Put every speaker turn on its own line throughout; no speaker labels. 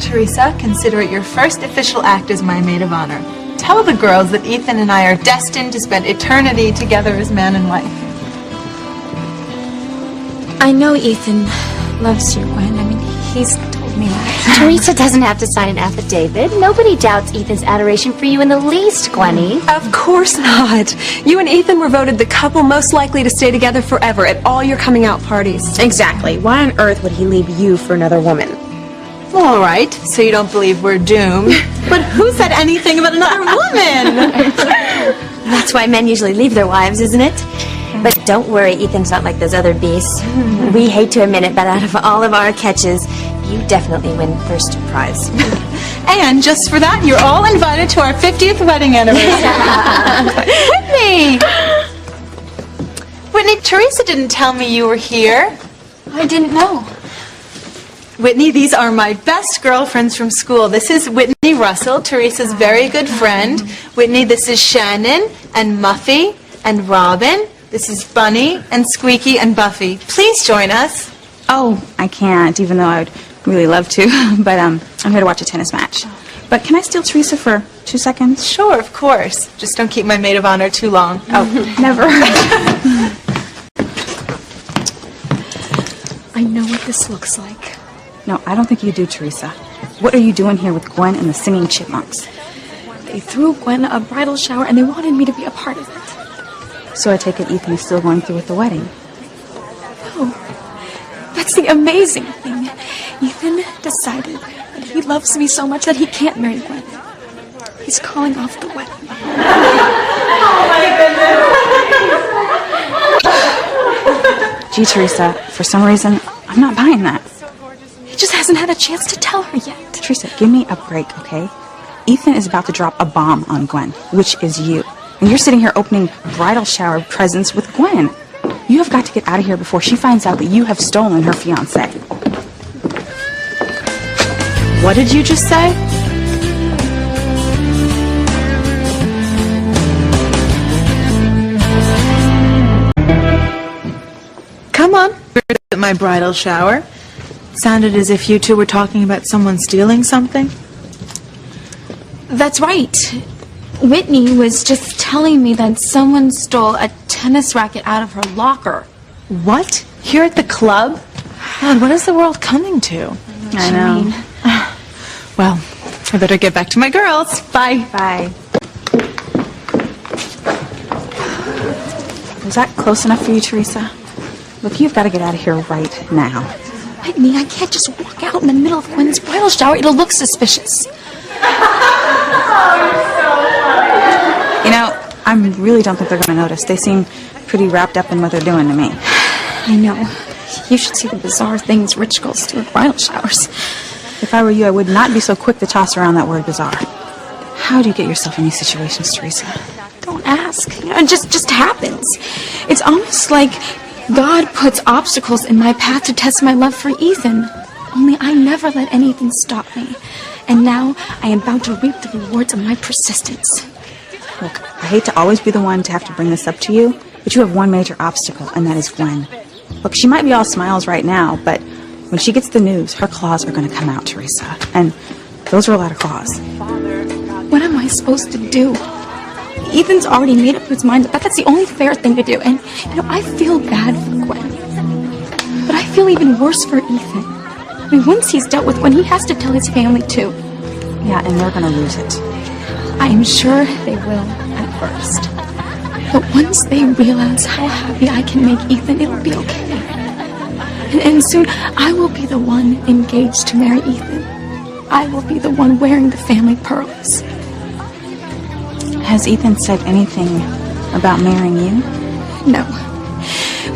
Teresa, consider it your first official act as my maid of honor. Tell the girls that Ethan and I are destined to spend eternity together as man and wife.
I know Ethan loves you, Gwen. I mean, he's told me that.
Teresa doesn't have to sign an affidavit. Nobody doubts Ethan's adoration for you in the least, Gwenny.
Of course not. You and Ethan were voted the couple most likely to stay together forever at all your coming out parties.
Exactly. Why on earth would he leave you for another woman?
Well, all right, so you don't believe we're doomed. But who said anything about another woman?
That's why men usually leave their wives, isn't it? But don't worry, Ethan's not like those other beasts. We hate to admit it, but out of all of our catches, you definitely win first prize.
And just for that, you're all invited to our 50th wedding anniversary. Whitney! Whitney, Teresa didn't tell me you were here.
I didn't know.
Whitney, these are my best girlfriends from school. This is Whitney Russell, Teresa's very good friend. Whitney, this is Shannon and Muffy and Robin. This is Bunny and Squeaky and Buffy. Please join us.
Oh, I can't, even though I would really love to. But I'm here to watch a tennis match. But can I steal Teresa for 2 seconds?
Sure, of course. Just don't keep my maid of honor too long.
Oh, never.
I know what this looks like.
No, I don't think you do, Teresa. What are you doing here with Gwen and the singing chipmunks?
They threw Gwen a bridal shower and they wanted me to be a part of it.
So I take it Ethan is still going through with the wedding.
Oh, that's the amazing thing. Ethan decided that he loves me so much that he can't marry Gwen. He's calling off the wedding.
Oh my goodness.
Gee, Teresa, for some reason, I'm not buying that.
He just hasn't had a chance to tell her yet.
Teresa, give me a break, okay? Ethan is about to drop a bomb on Gwen, which is you. And you're sitting here opening bridal shower presents with Gwen. You have got to get out of here before she finds out that you have stolen her fiancé.
What did you just say? Come on. At my bridal shower. Sounded as if you two were talking about someone stealing something.
That's right. Whitney was just telling me that someone stole a tennis racket out of her locker.
What? Here at the club? God, what is the world coming to?
I know.
Well, I better get back to my girls. Bye.
Bye. Was that close enough for you, Teresa? Look, you've got to get out of here right now.
Whitney, I can't just walk out in the middle of Gwen's bridal shower. It'll look suspicious.
You know, I really don't think they're going to notice. They seem pretty wrapped up in what they're doing to me.
I know. You should see the bizarre things rich girls do at bridal showers.
If I were you, I would not be so quick to toss around that word bizarre. How do you get yourself in these situations, Teresa?
Don't ask. You know, it just happens. It's almost like God puts obstacles in my path to test my love for Ethan. Only I never let anything stop me. And now I am about to reap the rewards of my persistence.
Look, I hate to always be the one to have to bring this up to you, but you have one major obstacle, and that is Gwen. Look, she might be all smiles right now, but when she gets the news, her claws are going to come out, Teresa. And those are a lot of claws.
What am I supposed to do? Ethan's already made up his mind that that's the only fair thing to do. And, you know, I feel bad for Gwen. But I feel even worse for Ethan. I mean, once he's dealt with Gwen, he has to tell his family, too.
Yeah, and they're going to lose it.
I am sure they will at first. But once they realize how happy I can make Ethan, it'll be okay. And soon, I will be the one engaged to marry Ethan. I will be the one wearing the family pearls.
Has Ethan said anything about marrying you?
No.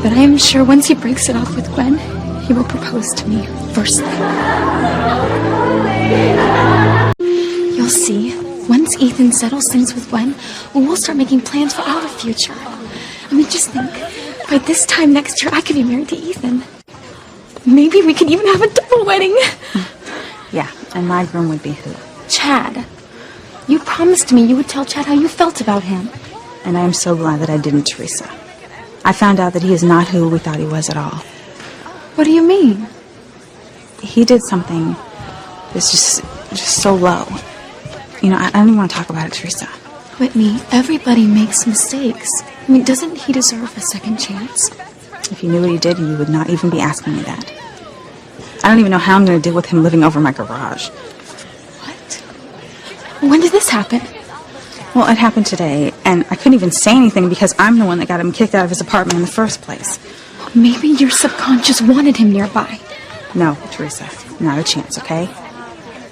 But I am sure once he breaks it off with Gwen, he will propose to me first thing. You'll see. Once Ethan settles things with Gwen, we'll start making plans for our future. I mean, just think. By this time next year, I could be married to Ethan. Maybe we could even have a double wedding.
Yeah, and my groom would be who?
Chad. You promised me you would tell Chad how you felt about him.
And I am so glad that I didn't, Teresa. I found out that he is not who we thought he was at all.
What do you mean?
He did something is just so low. You know, I don't even want to talk about it, Teresa.
Whitney, everybody makes mistakes. I mean, doesn't he deserve a second chance?
If you knew what he did, you would not even be asking me that. I don't even know how I'm going to deal with him living over my garage.
What? When did this happen?
Well, it happened today, and I couldn't even say anything because I'm the one that got him kicked out of his apartment in the first place.
Maybe your subconscious wanted him nearby.
No, Teresa, not a chance, okay?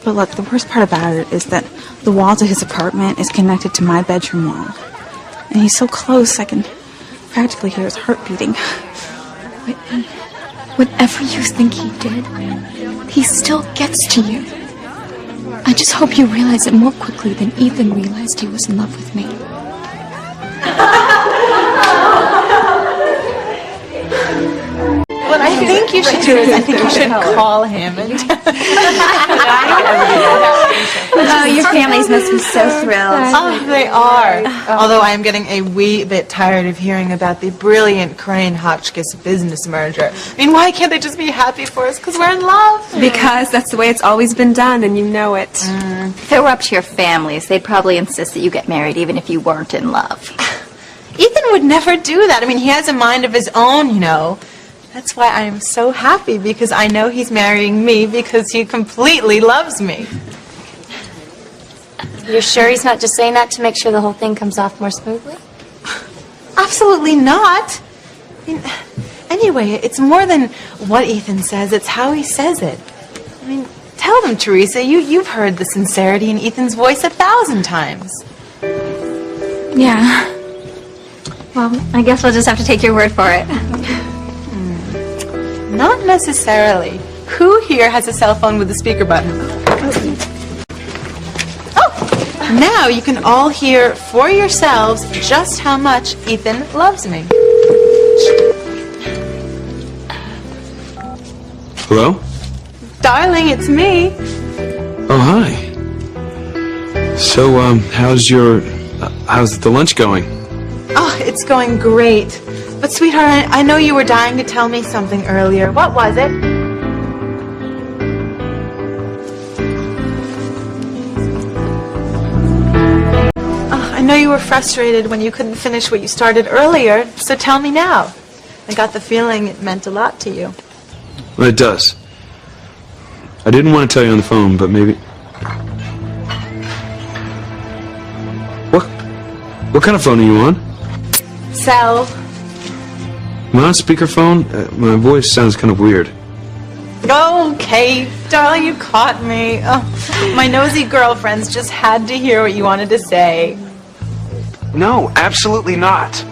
But look, the worst part about it is that the wall to his apartment is connected to my bedroom wall. And he's so close, I can practically hear his heart beating.
Whitney, whatever you think he did, he still gets to you. I just hope you realize it more quickly than Ethan realized he was in love with me.
What I think you should do is I think you should call him and
Oh, your families must be so thrilled.
Oh, they are. Although I am getting a wee bit tired of hearing about the brilliant Crane-Hotchkiss business merger. I mean, why can't they just be happy for us? Because we're in love.
Because that's the way it's always been done, and you know it.
If it were up to your families, they'd probably insist that you get married even if you weren't in love.
Ethan would never do that. I mean, he has a mind of his own, you know. That's why I am so happy, because I know he's marrying me because he completely loves me.
You're sure he's not just saying that to make sure the whole thing comes off more smoothly?
Absolutely not. I mean, anyway, it's more than what Ethan says, it's how he says it. I mean, tell them, Teresa, you've heard the sincerity in Ethan's voice 1,000 times.
Yeah.
Well, I guess we'll just have to take your word for it.
Not necessarily. Who here has a cell phone with a speaker button? Oh, now you can all hear for yourselves just how much Ethan loves me.
Hello?
Darling, it's me.
Oh, hi. So, how's the lunch going?
Oh, it's going great. But, sweetheart, I know you were dying to tell me something earlier. What was it? Oh, I know you were frustrated when you couldn't finish what you started earlier, so tell me now. I got the feeling it meant a lot to you.
Well, it does. I didn't want to tell you on the phone, but maybe... What kind of phone are you on?
Cell.
Am I on speakerphone? My voice sounds kind of weird.
Okay, darling, you caught me. Oh, my nosy girlfriends just had to hear what you wanted to say.
No, absolutely not.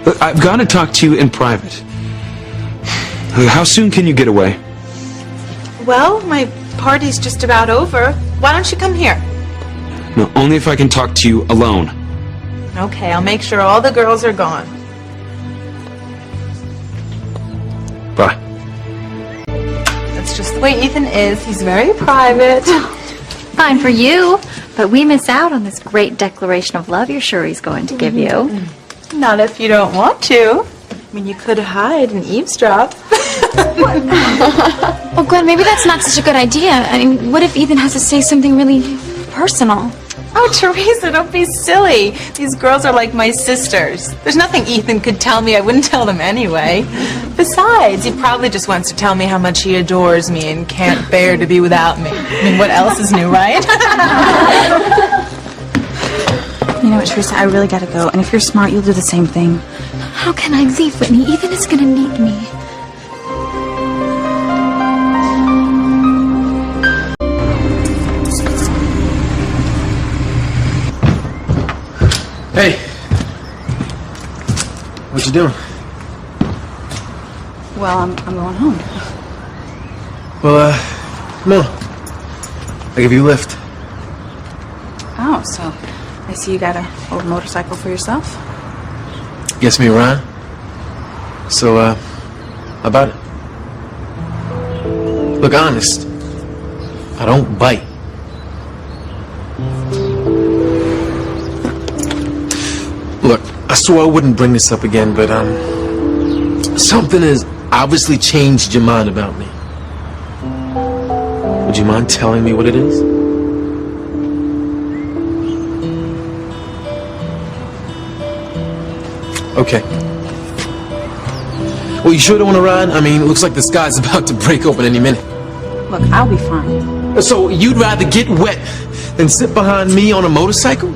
Look, I've got to talk to you in private. How soon can you get away?
Well, my party's just about over. Why don't you come here?
No, only if I can talk to you alone.
Okay, I'll make sure all the girls are gone.
Bye.
That's just the way Ethan is. He's very private.
Fine for you, but we miss out on this great declaration of love you're sure he's going to give you.
Not if you don't want to. I mean, you could hide and eavesdrop.
Oh, Glenn, maybe that's not such a good idea. I mean, what if Ethan has to say something really personal?
Oh, Teresa, don't be silly. These girls are like my sisters. There's nothing Ethan could tell me I wouldn't tell them anyway. Besides, he probably just wants to tell me how much he adores me and can't bear to be without me. I mean, what else is new, right?
You know what, Teresa, I really gotta go. And if you're smart, you'll do the same thing.
How can I leave, Whitney? Ethan is gonna need me.
Hey. What you doing?
Well, I'm going home.
Well, come on. I'll give you a lift.
Oh, so I see you got a old motorcycle for yourself?
Gets me around. So, how about it? Look, honest. I don't bite. Look, I swore I wouldn't bring this up again, but, something has obviously changed your mind about me. Would you mind telling me what it is? Okay. Well, you sure don't want to ride? I mean, it looks like the sky's about to break open any minute.
Look, I'll be fine.
So you'd rather get wet than sit behind me on a motorcycle?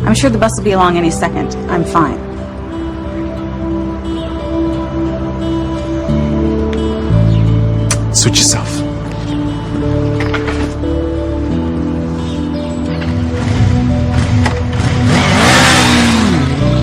I'm sure the bus will be along any second. I'm fine.
Suit yourself.